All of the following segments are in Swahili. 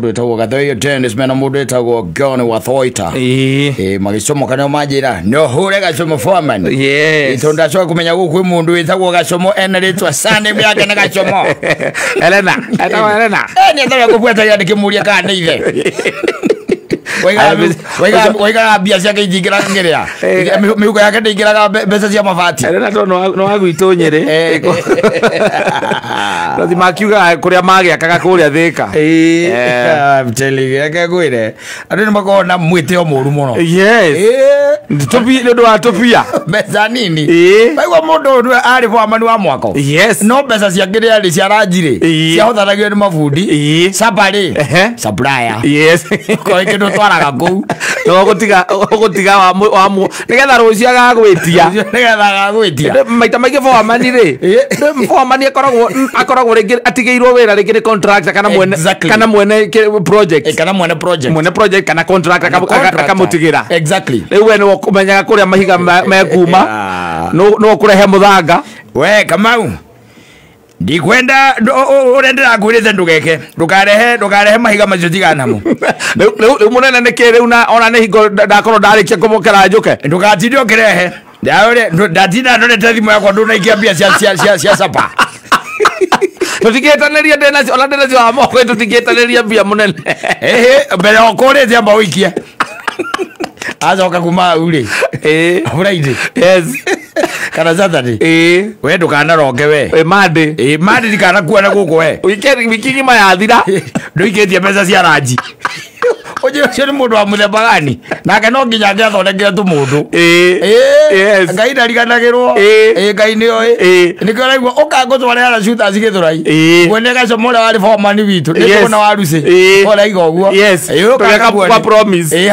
mundu etagwo Gathoyo Dennis mena mundu etagwo Gone Wathoita magicomo kana majira no hure gacomo foreman itonda cyo kumenya gukwe mundu etagwo gacomo ene ritwa sane byake na gacomo Elena ni atara kufuata yandi kimuria kana ithe Waiga biasia kaijigira ngerea miuko yake ndingira mbeca cia mabati Elena no waguito nyere Rozi makiuga kuria magiakaga kuria Thika I'm telling you akagwire andu ni makona mwite o muru muno topi ndo wa topia mbeca nini baigwa mundu ndu ari foreman wa mwako no mbeca cia ngerea ari cia ranjire cia hothanagio ni mafundi sapari supplier ko ikindo twaraga kou no gutiga wa mu nigetha rucia gagwitia maita maige foreman ri foreman akoragwo ringi atigeirwo wira ringi ni contractor kana mwene project kana contractor akamutigira riu we ni kumenyaga kuria mahiga mekuma no kurehe muthanga we Kamau ndikwenda urendera kwirite ndukarehe mahiga macio tiganamo riu munene nikiri ona ni hingo ndakorwo ndarikia kumukera njuke ndukatinde ukirehe ndatinda ndorete thimu yakwa ndunaikia mbia cia sapa tutigetaneria ndena ona ndena cio amoko tutigetaneria mbia munene mbere okorete amba wikia azoka kuma uri Friday kana Saturday we ndukana roke we Monday ndikana kuona guko we wiki ngima yathira nduiketie mbeca cia ranji oje cio ni mundu wa muthemba gani nake no nginya ngiathondekera tu mundu ngai ndariganagirwo ngai ni oi nikio raigua ukangutwara ara shooters githurai wone gacomo ria wari foreman witu ndikona waruci ora igoguo kwa promise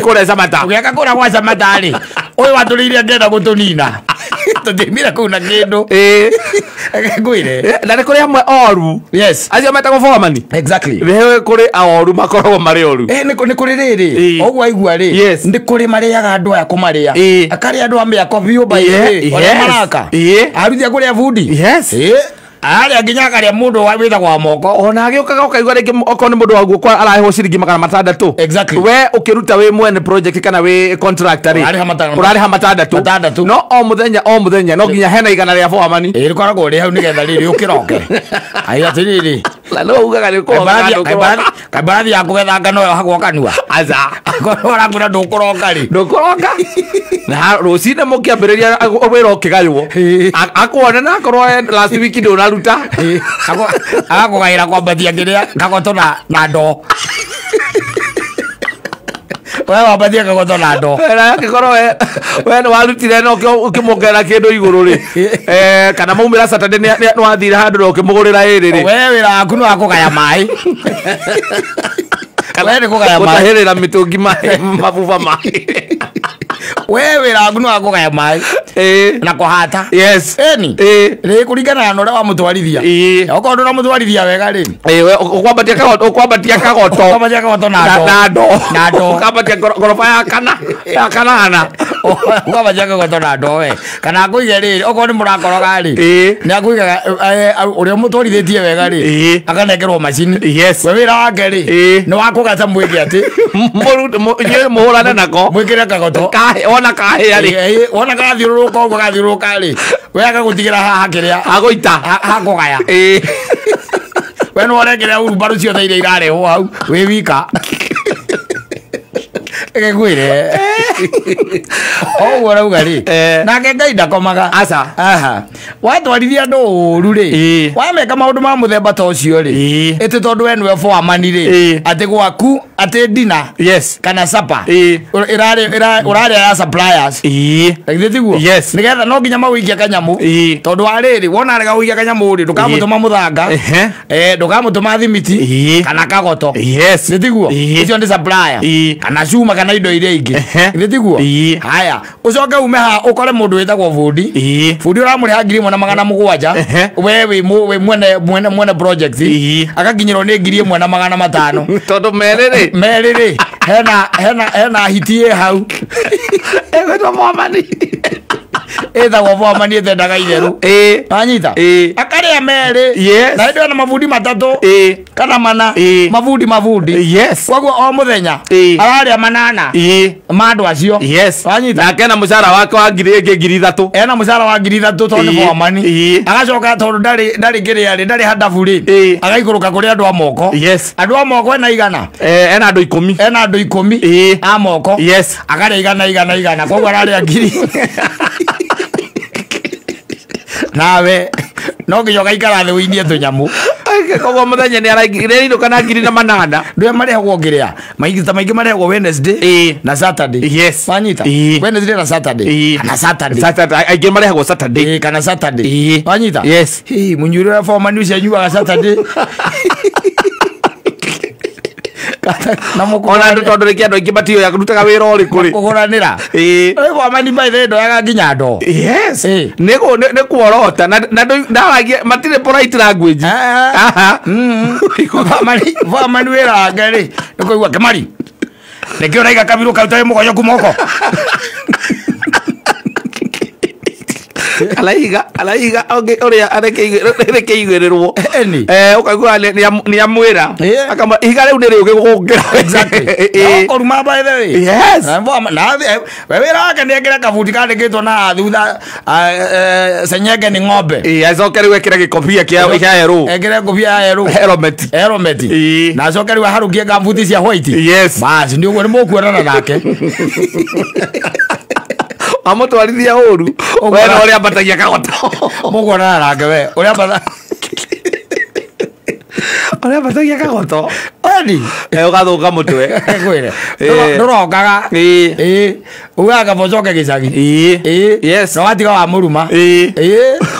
kure samata ugiaka kura kwa samata ri oyo waturiire ngenda gutunina tutimira kuna kindu ngwire na ni kuri amwe oru acio metagwo foreman wewe kuri aoru makoragwo mari oru ni kuri riri ogwa igua ri ndi kuri mariaga andu aya kumaria akari andu amya coffee by ora maraka aruthia kuri afundi ari nginya kari mundu wabitha kwa moko ona agiukaga ukaigwa ringi oko ni mundu waguo kwa araheho ciringi 600 we ukiruta we mwene project kana we contractor urariha matandatu no o muthenya no nginya hena igana ria foreman rikoragwo ri hau nigetha riri ukiroke ai atiriri la no ugaga ri ko kabarathi ya kugetha ngano yo hagwo kanua aza ora ngura ndukuroka na rocine mukiambiriria wira ukigaywo akwona na korwo last week ndo naruta agakugaira kwambathia ngiria kagoto na ndo we wambathia kagoto na ndo kikorwo we ni warutire no ukimugera kindu iguru ri kana maumira Saturday ni wathire handu no ukimugurira iri ri we wira waku ni wakugaya mai we ni kugaya mai utahirira mitungi mai mabuba mai we wira waku ni wakugaya mai na kuhata eni ri kuringana na ura wa mutwarithia okorwo na mutwarithia wega ri we ukwambatia kagoto na ndo ukambatia gorofa ya kanana ukwambatia kagoto na ndo we kana kuige ri okorwo ni murakoroga ri ni akuigaga uria mutwarithitie wega ri akanekerwo macini we wira wake ri ni wakugata mwiki ati muhurane nako mwikire kagoto ona kahe ari ona kathiururuka uguo gathiururuka ri we agagutigira haha kiria agoita hakugaya we no orekerea urumbaru ciothe iria irarehwo hau wi wika egegwire oguo rauga ri nake ngai ndakomaga aca watwarithia andu uru ri wameka maundu ma muthemba ta ucio ri iti tondu we niwe foreman ri ati gwaku ati dina kana sapa urari ya suppliers tiguo nigetha no nginya mawikia kanyamu tondu ariri wona rega wikia kanyamu ri ndukamutuma muthanga ndukamutuma thimiti kana kagoto tiguo icio ndi supplier kana cuma kana indo iria ingi tiguo haya ucoke ume ha ukore mundu witagwo fundi uramuriha 1,700 we mwene project akaginyirwo ni 1,500 tondu meriri hena hitie hau egwetwo foreman ethagwo foreman ethendaga itheru anyita akari aya meri na ndio na mabundi matatu kana mana mabundi koguo o muthenya araria manana mandu acio wanyita nake na mucara wake wa ngiri 3,000 ena mucara wa 3,000 tondu foamani agacoka tondu ndari ngiriari ndari handabu ri agaikuruka kuri andu a moko andu a moko ena igana ena andu 10 a moko agaria igana koguo araria ngiri nawe no nginya gaikara thi winie tunyamu koguo muthenya ni araigire indo kana ngiri na manana ndio marehagwo ngiria maingi marehagwo Wednesday na Saturday wanyita Wednesday na Saturday kana Saturday aingi marehagwo Saturday kana Saturday wanyita munyuri wa foreman ucio anyuaga Saturday ona andu tondu riki andu aingi matio ya kurutaga wira uri kuri kuguranira foreman by the ndo yaga nginya ndo ni kuorota na ndawagia matire polite language foreman wira ngari nikuigua Kimari nikio raiga kabiru kautaye mugoyo kumoko alaiga oge oria areke igwererwo ukaigua ni amwira akama iga riu ni riu gigugira exactly oruma by the way na wewe raka ni ekira kabuti kandikitwo na thutha senyege ni ng'ombe acoke riu ekira gikobia kia hero ekira gikobia ya hero helmet na acoke riu harukie kabuti cia white basi ndio gwe ni mukuonana nake amutwarithia uru we no ria mbatagia kagoto mugona nake we uria mbatagia kagoto ani ugathuka mutwe gwire ndurokaga ugaga bocoke gicagi no watiga wa muruma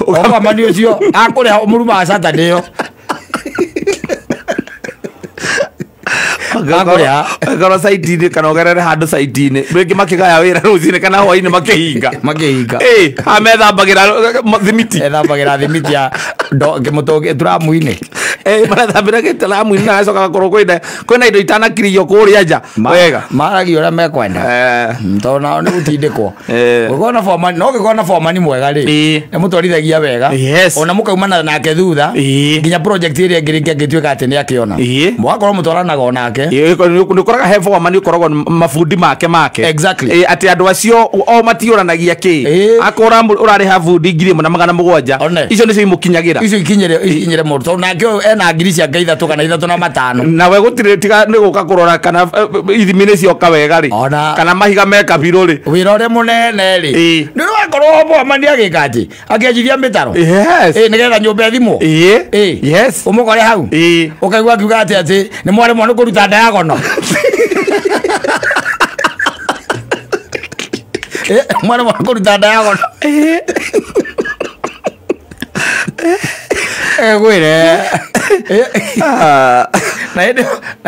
oka mani ucio akuriha muruma wa Saturday yo agora saitini kana ogerere handu saitini rĩngĩ makĩgaya wĩra rũcinĩ kana hwainĩ makĩhinga amethambagira thimiti ya mũtũngi turamu-inĩ marathambĩra gĩtaramu-inĩ na acoka gakorwo kwĩna indo itanakirio kũrĩa nja wega maragi ũrĩa mekwenda tondũ nao nĩ gũtindĩkwo no gĩkorwo na foreman mwega rĩ nĩ mũtwarithagia wega ona mũkaumana nake thutha nginya project ĩrĩa ĩngĩ ngĩtuĩka atĩ nĩ akĩona mũgakorwo mũtwaranaga onake nĩũkoraga he foreman ũkoragwo mabundi make atĩ andũ acio o matiũranagia kĩ akorwo ũrarĩha bundi 1,700 icio nĩcio imũkinyagĩra icio ikinyĩre mũndũ tondũ nake ena ngiri cia 3 kana 5 nawe gũtirĩ tiga nĩ gũka kũrora kana ithimi nĩ cioka wega rĩ kana mahiga me kabirũ rĩ wĩra ũrĩa mũnene rĩ nĩ wakorwo foreman agĩka atĩ akĩanjithia mĩtaro nĩgetha nyũmba ĩthimwo ũmũkore hau ũkaigua akiuga atĩ nĩ mwarĩmwo nĩ kũruta diagonal mwarĩmwo nĩ kũruta diagonal gwire na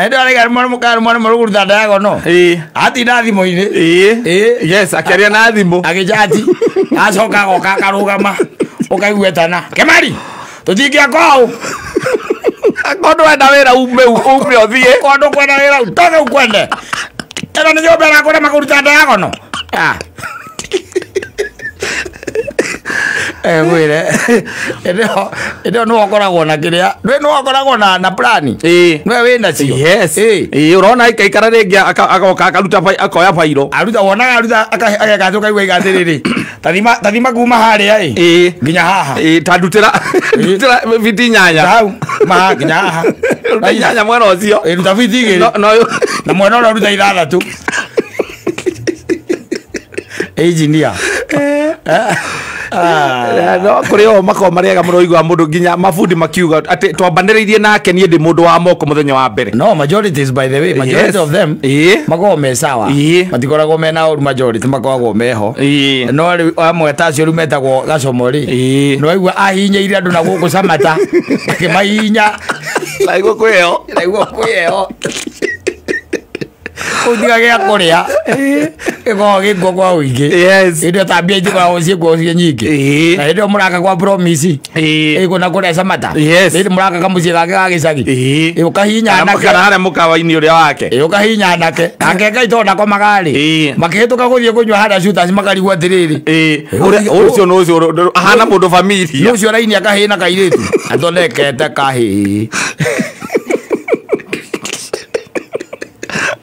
ndio arega mwana ruguruta diagonal atinda thimo-inĩ akĩaria na thimũ agĩjati acoka goka akarũgama ũkaigua tana Kimari tũtingĩa kwao kondo wenda wĩra ume ũthiĩ kondo kwenda wĩra toke ukwende ĩno nĩ nyũmba ĩrakũrema kũruta diagonal gwire ndio no wakoragwo na kiria no wakoragwo na plan no wina cio urona ikaikara ringi agoka akaruta akoya fairo aruta wonaga aruta agakatuka igwa igathiriri tathima kuma haria nginya haha tandutira viti nyanya hau ma nginya haha nyanya mwena ucio ruta viti igiri na mwena ora ruta 6 engineer no kuri o mako mariega muno igwa mundu nginya mabundi makiuga ati twambaniriirie nake nie ndi mundu wa moko muthenya wa mbere no majorities by the way majority of them makoragwo me sawa matikoragwo mena uru majority makoragwo meho no amwe tacio rumetagwo gacomori no igwa ahinyĩire andu na gũkũ Samata akimahinya na igwa kwĩyo ũthiga gĩa kũrĩa ego giko kwa wingi yes ndio tabia hizo kwa usie kwa usie nyingi na ndio muraka kwa promise ego na kule samata ndio muraka kama usie gaka gicagi ukahinya na kana mukawa-ini uria wake ukahinya nake akeka itona kwa magari makihituka guthie kunywa hada shooters makarigwa atiriri ucio no ucio ahana mundu familia ucio raini akahina kairitu athondekete kahi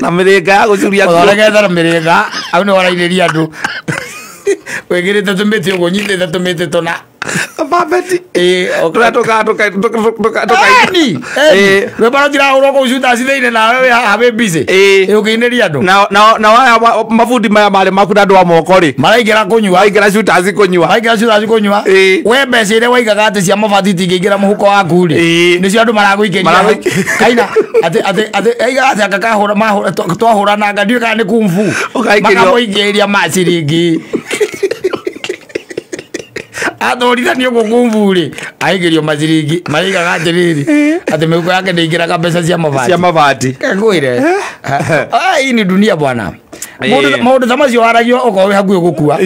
na miringa gucuria thondekete na miringa au ni warainiria andu wegirite tumiti ugo nyithite tumiti tona babeti ni we bara dira uroko ucuta cithaine na we have busy ukiiniria andu na waya mafundi maya mari maku na andu a moko ri maraingira kunywa maraingira shooters kunywa we mbeca iria waigaga ati cia mabati tingĩingĩra mũhuko waku ri nicio andu maragũikĩria kaina ati aiga ati akakahura twahura na ngandio kana ni kumfu makamũingĩria maciringi athoriranio gukumbu ri aigirio maciringi marigaga atiriri ati mĩhuko yake ndĩingĩraga mbeca cia mabati ngwire hii ni dunia bwana maundu ta macio waragio ukorwo wi hakuhĩ gũkua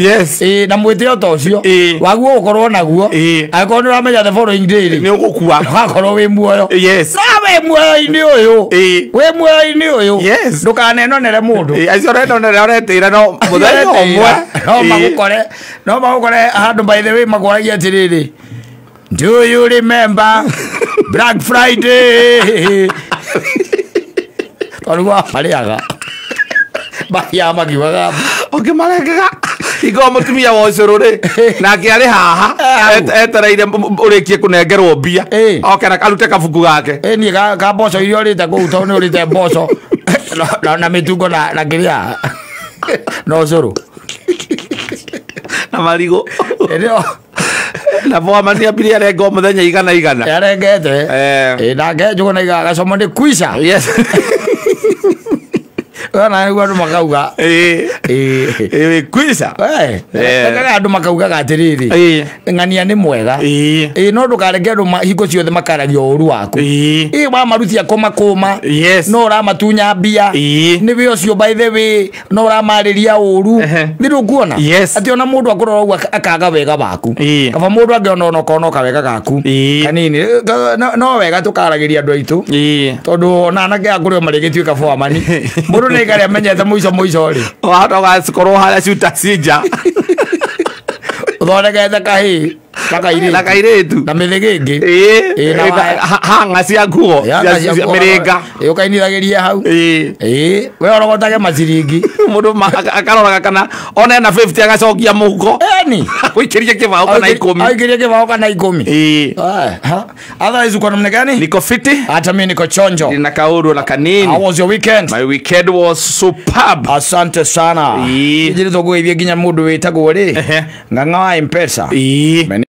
na mwĩtĩo ta ũcio waguo ũkorwo naguo angĩkorwo nĩ ũramenya the following day ri nĩ ũgũkua ũgakorwo wĩ muoyo wĩ muoyo-inĩ ũyũ wĩ muoyo-inĩ ũyũ ndũkanenonere mũndũ acio ũrenonera ũretĩra no mũthenya ũmwe no magũkore handũ by the way magwaragia atiriri do you remember Black Friday twarugwa marĩaga bahia magiwaga marengaga igo mutumia wa ũcũrũ ri nake arĩ haha etereire ũrĩkie kũnengerwo mbia oke na karute kabuku gake ni ka mboco iria ũrĩte kũu tondũ nĩ ũrĩte mboco na mĩtungo na kĩrĩa na ũcũrũ na marigũ na boamania mbiri arengo mũthenya igana arengete nake njũgũna igagacomo nĩ kuica na niguo andu makauga kwisa andu makaugaga atiriri ng'ania ni mwega no ndukareke andu hingo ciothe makaragia ũru waku wamarutia kũmakũma no ũramatunya mbia nĩwe ũcio by the way no ũramarĩria ũru nĩ kuona atĩ ona mũndũ akorwo ũguo akaga wega waku kaba mũndũ angĩona ona ũkona kawega gaku kanini no wega tũkaragĩria andũ aitũ tondũ ona anake akũrĩo marĩgĩtuĩka boamani mũndũ nĩ gari amenyete mũico ri ũgakorwo harĩa shooters nja uthondekete kahii na kairitu na mĩthigĩngĩ hanga cia nguo mĩrĩnga ũkainithagiria hau we orogotage maciringi mũndũ akaroraga kana ona ena 50 agacokia mũhuko gũikĩrie kĩbao kana 10 aikĩrie kĩbao kana 10 otherwise uko namna gani? Niko fiti, hata mimi niko chonjo. Nina kauru la kanini. How was your weekend? My weekend was superb. Asante sana. Ijiri togo hivi ginya mudu wetagwo ri ng'ang'a wa M-Pesa.